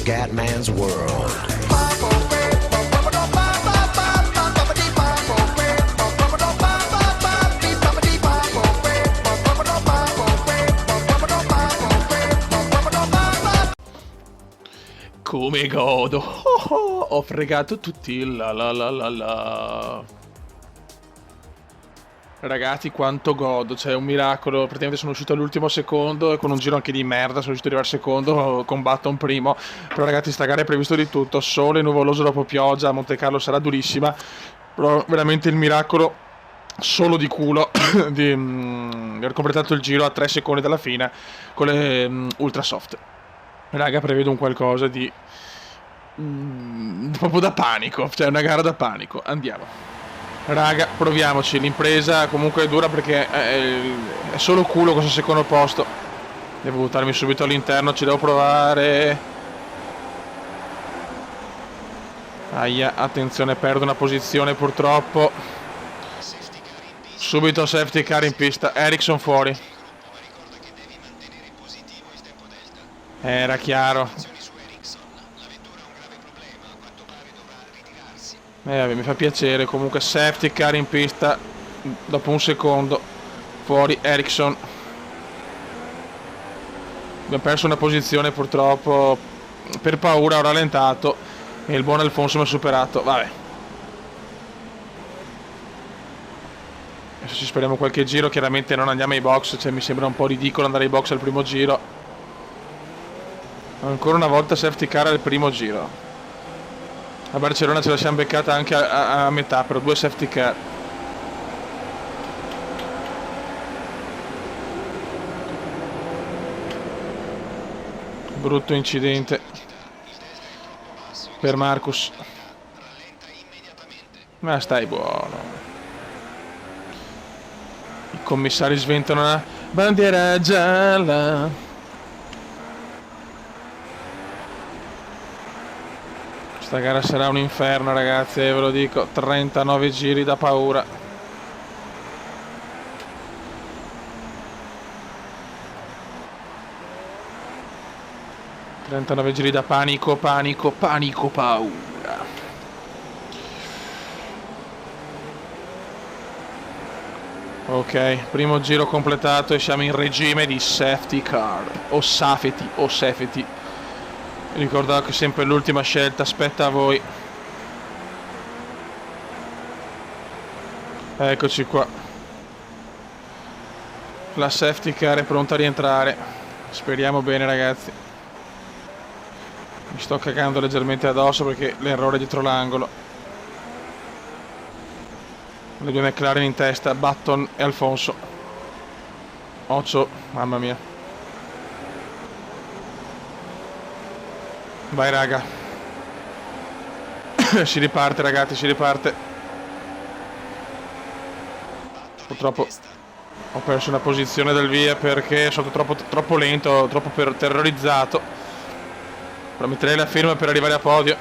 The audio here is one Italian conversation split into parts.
Scatman's World. Come godo. Ho fregato tutti. La. Ragazzi, quanto godo. Cioè, è un miracolo. Praticamente sono uscito all'ultimo secondo e con un giro anche di merda sono riuscito ad arrivare al secondo. Combatto un primo. Però ragazzi, sta gara è previsto di tutto. Sole, nuvoloso dopo pioggia. A Monte Carlo sarà durissima. Però veramente il miracolo solo di culo di aver completato il giro a 3 secondi dalla fine con le ultra soft. Raga, prevedo un qualcosa di proprio da panico. Cioè, una gara da panico. Andiamo. Raga, proviamoci. L'impresa comunque è dura perché è solo culo questo secondo posto. Devo buttarmi subito all'interno, ci devo provare. Aia, attenzione, perdo una posizione purtroppo. Subito safety car in pista. Ericsson fuori. Era chiaro. Vabbè, mi fa piacere. Comunque safety car in pista dopo un secondo. Fuori Ericsson. Abbiamo perso una posizione purtroppo. Per paura ho rallentato e il buon Alfonso mi ha superato. Vabbè, adesso ci speriamo qualche giro. Chiaramente non andiamo ai box. Cioè, mi sembra un po' ridicolo andare ai box al primo giro. Ancora una volta safety car al primo giro. A Barcellona ce la siamo beccata anche a metà, però 2 safety car. Brutto incidente per Marcus. Ma stai buono. I commissari sventano la bandiera gialla. Questa gara sarà un inferno, ragazzi, ve lo dico. 39 giri da paura. Giri da panico, paura. Ok, primo giro completato e siamo in regime di safety car. O safety. Ricordate che sempre l'ultima scelta spetta a voi. Eccoci qua. La safety car è pronta a rientrare. Speriamo bene, ragazzi. Mi sto cagando leggermente addosso perché l'errore è dietro l'angolo. Le due McLaren in testa, Button e Alfonso. Occhio, mamma mia. Vai raga. Si riparte, ragazzi, si riparte. Purtroppo ho perso una posizione del via perché sono troppo lento, troppo terrorizzato. Però metterei la firma per arrivare a podio.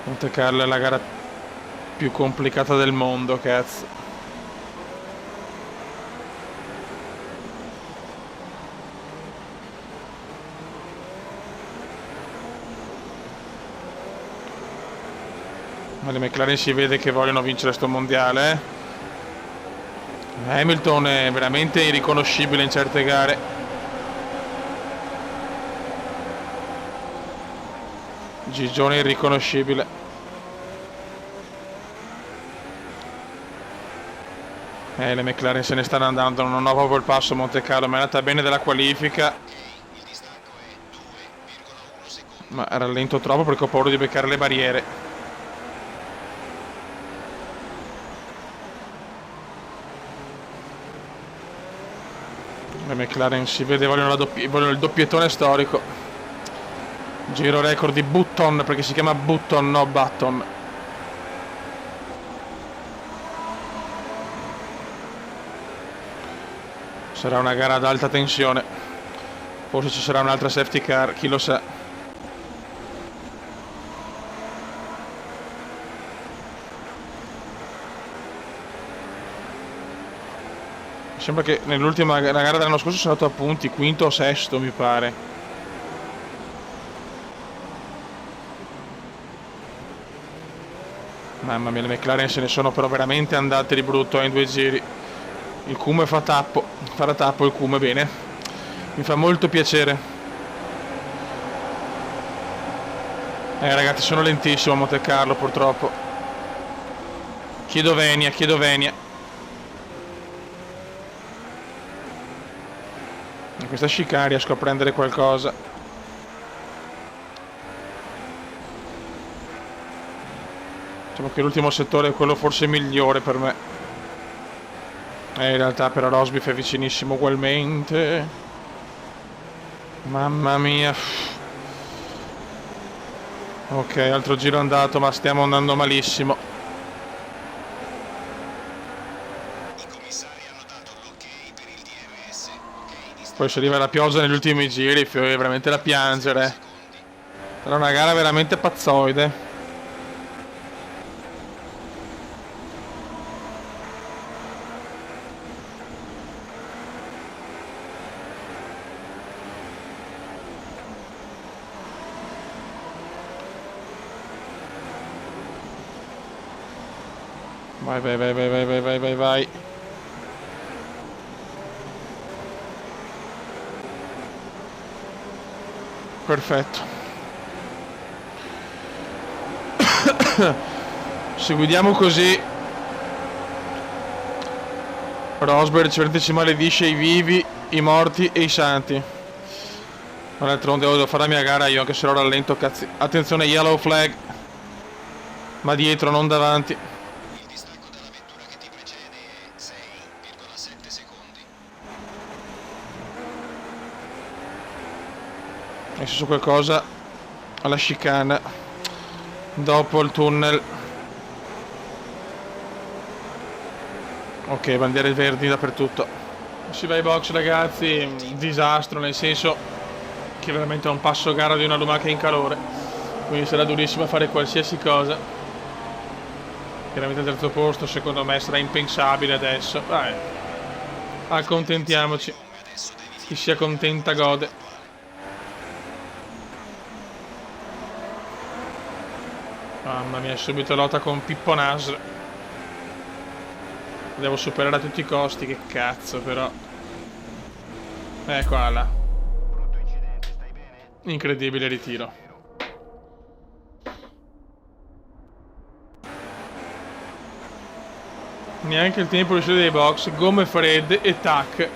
Monte Carlo è la gara più complicata del mondo, cazzo. Ma le McLaren si vede che vogliono vincere sto mondiale. Hamilton è veramente irriconoscibile in certe gare. Gigione irriconoscibile. Le McLaren se ne stanno andando. Non ho proprio il passo a Monte Carlo. Mi è andata bene della qualifica, ma rallento troppo perché ho paura di beccare le barriere. Le McLaren si vede, vogliono il doppiettone storico. Giro record di Button, perché si chiama Button, no Button. Sarà una gara ad alta tensione. Forse ci sarà un'altra safety car, chi lo sa. Sembra che nell'ultima gara dell'anno scorso sono andato a punti, quinto o sesto mi pare. Mamma mia, le McLaren se ne sono però veramente andate di brutto in 2 giri. Il Cume fa tappo, farà tappo il Cume, bene. Mi fa molto piacere. Ragazzi, sono lentissimo a Monte Carlo purtroppo. Chiedo venia, chiedo venia. In questa chicane riesco a prendere qualcosa. Diciamo che l'ultimo settore è quello forse migliore per me. In realtà però Rosberg è vicinissimo ugualmente. Mamma mia. Ok, altro giro andato, ma stiamo andando malissimo. Poi se arriva la pioggia negli ultimi giri, è veramente da piangere. Era una gara veramente pazzoide. Vai, vai, vai, vai, vai, vai, vai, vai, vai. Perfetto. Se guidiamo così Rosberg ci maledisce i vivi, i morti e i santi. Ma d'altronde devo fare la mia gara io, anche se lo rallento, cazzi. Attenzione, yellow flag. Ma dietro, non davanti. Il distacco dalla vettura che ti precede è 6,7 secondi. È successo qualcosa alla chicane dopo il tunnel. Ok, bandiere verdi dappertutto. Si va ai box, ragazzi. Disastro, nel senso che veramente è un passo gara di una lumaca in calore, quindi sarà durissimo fare qualsiasi cosa. Chiaramente il terzo posto secondo me sarà impensabile adesso. Vai, accontentiamoci. Chi si accontenta gode. Mamma mia, subito lotta con Pippo Nasr. Devo superare a tutti i costi, che cazzo però. Eccola là. Incredibile ritiro. Neanche il tempo di uscire dai box, gomme fredde e tac.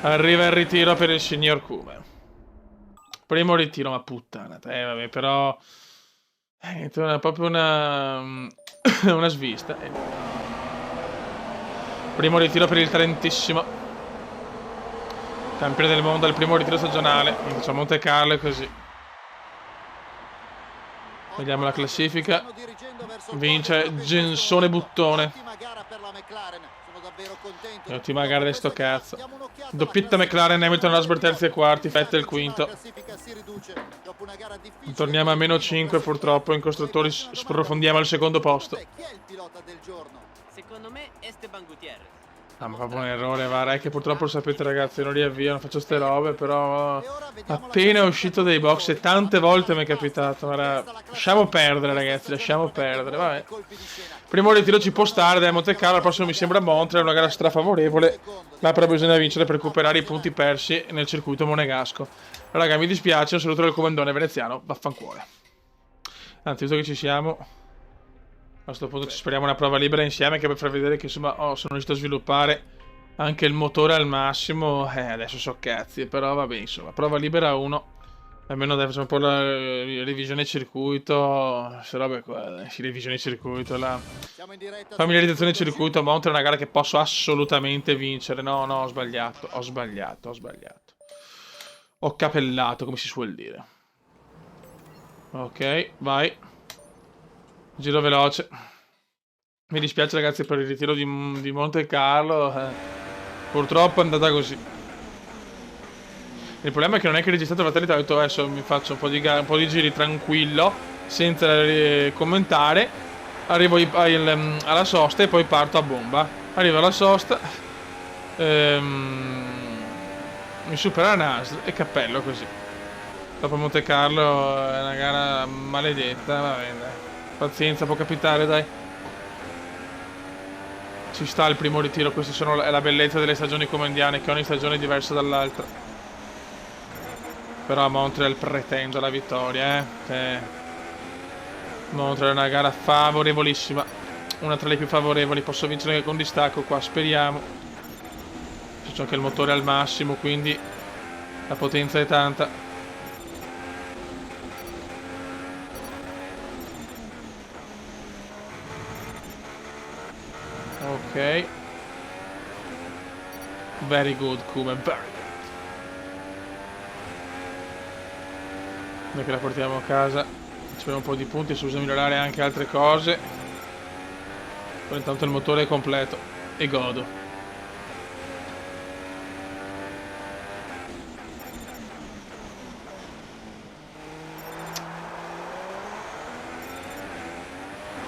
Arriva il ritiro per il signor Cume. Primo ritiro, ma puttana. Vabbè, però è proprio una svista. Primo ritiro per il Trentissimo. Campione del mondo al primo ritiro stagionale. Facciamo Monte Carlo e così. Vediamo la classifica. Vince Gensone Buttone. E ottima gara di sto cazzo. Doppietta McLaren, Hamilton, Rosberg terzi e quarti, Vettel quinto. Torniamo a meno 5 purtroppo in costruttori, sprofondiamo al secondo posto. Secondo me Esteban Gutierrez. Ah, ma proprio un errore, va, è che purtroppo lo sapete ragazzi, non riavvio, non faccio ste robe, però appena uscito dai box e tante volte mi è capitato, guarda, lasciamo perdere ragazzi, lasciamo perdere, vabbè. Primo ritiro ci può stare, dai Monte Carlo, il prossimo mi sembra Montreal, una gara strafavorevole, ma però bisogna vincere per recuperare i punti persi nel circuito monegasco. Raga, mi dispiace, un saluto del comandone veneziano, vaffanculo. Anzi, visto che ci siamo, a questo punto ci speriamo una prova libera insieme, che per far vedere che insomma sono riuscito a sviluppare anche il motore al massimo. Adesso so cazzi, però vabbè, insomma, prova libera 1. Almeno dai, facciamo un po' la revisione circuito, se robe qua, sì, revisione circuito, la familiarizzazione circuito. Montre è una gara che posso assolutamente vincere. No, ho sbagliato, ho sbagliato. Ho capellato, come si suol dire. Ok, vai. Giro veloce. Mi dispiace ragazzi per il ritiro di Monte Carlo. Purtroppo è andata così. Il problema è che non è che ho registrato la fatalità. Ho detto adesso mi faccio un po' di giri tranquillo, senza commentare. Arrivo alla sosta e poi parto a bomba. Arrivo alla sosta Mi supera Nasl e cappello così. Dopo Monte Carlo è una gara maledetta, va bene, dai. Pazienza, può capitare, dai. Ci sta il primo ritiro, è la bellezza delle stagioni comandiane, che ogni stagione è diversa dall'altra. Però Montreal pretende la vittoria, Montreal è una gara favorevolissima. Una tra le più favorevoli, posso vincere anche con distacco qua, speriamo. C'è anche il motore al massimo, quindi la potenza è tanta. Ok. Very good, Kuma, very good. Noi che la portiamo a casa, ci abbiamo un po' di punti, se usa migliorare anche altre cose. Poi intanto il motore è completo e godo.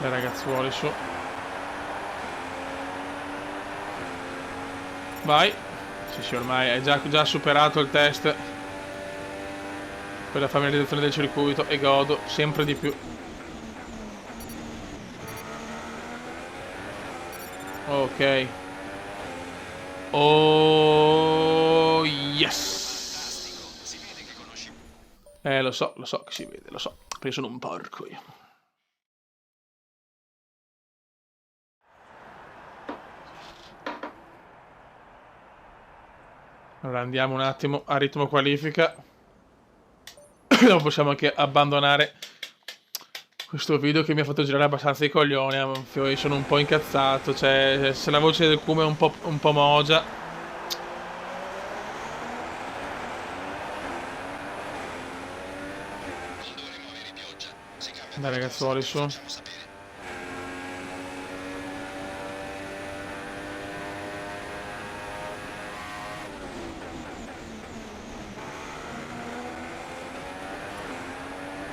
Le ragazzuoli su. Vai. Sì, ormai hai già superato il test per la familiarizzazione del circuito e godo sempre di più. Ok. Oh yes. Lo so che si vede, lo so. Perché sono un porco io. Allora andiamo un attimo a ritmo qualifica. Dopo possiamo anche abbandonare questo video che mi ha fatto girare abbastanza i coglioni. Io sono un po' incazzato. Cioè, se la voce del Kuma è un po' mogia. Dai ragazzuoli su.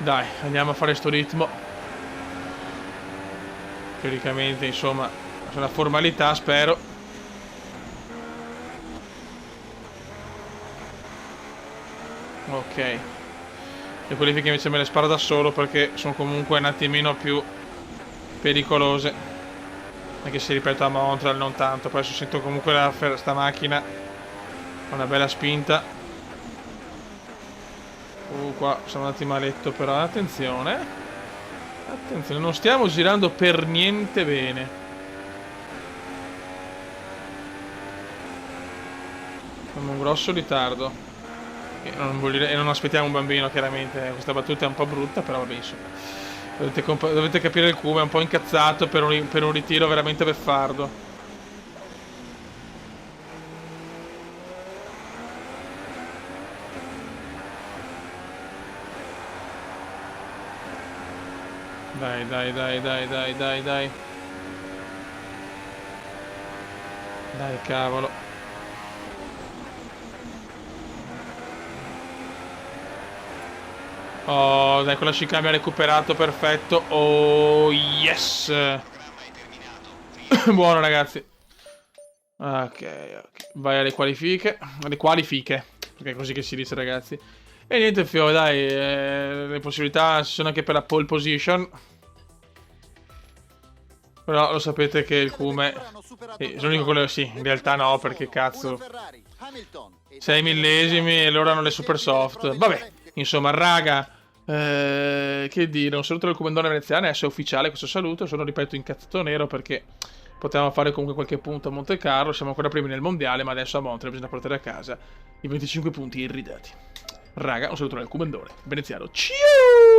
Dai, andiamo a fare sto ritmo. Teoricamente, insomma, è una formalità, spero. Ok. Le qualifiche invece me le sparo da solo perché sono comunque un attimino più pericolose. Anche se ripeto a Montreal non tanto. Poi adesso sento comunque sta macchina ha una bella spinta. Qua siamo andati maletto, però attenzione. Attenzione, non stiamo girando per niente bene. Abbiamo un grosso ritardo. E non aspettiamo un bambino, chiaramente. Questa battuta è un po' brutta, però vabbè, insomma. Dovete capire il Kuma, è un po' incazzato per un ritiro veramente beffardo. Dai. Dai, cavolo. Oh, dai, quella chicane mi ha recuperato, perfetto. Oh, yes. Buono, ragazzi. Ok. Vai alle qualifiche. Alle qualifiche. Perché è così che si dice, ragazzi. E niente, fio, dai. Le possibilità ci sono anche per la pole position. Però lo sapete che il Kuma sono l'unico quello, sì, in realtà no, perché cazzo 6 millesimi e loro hanno le super soft. Vabbè, insomma, raga, che dire, un saluto del Comandone Veneziano, adesso è ufficiale questo saluto, sono, ripeto, incazzato nero perché potevamo fare comunque qualche punto a Monte Carlo, siamo ancora primi nel mondiale, ma adesso a Montreal bisogna portare a casa i 25 punti irridati. Raga, un saluto dal Comandone Veneziano, ciao!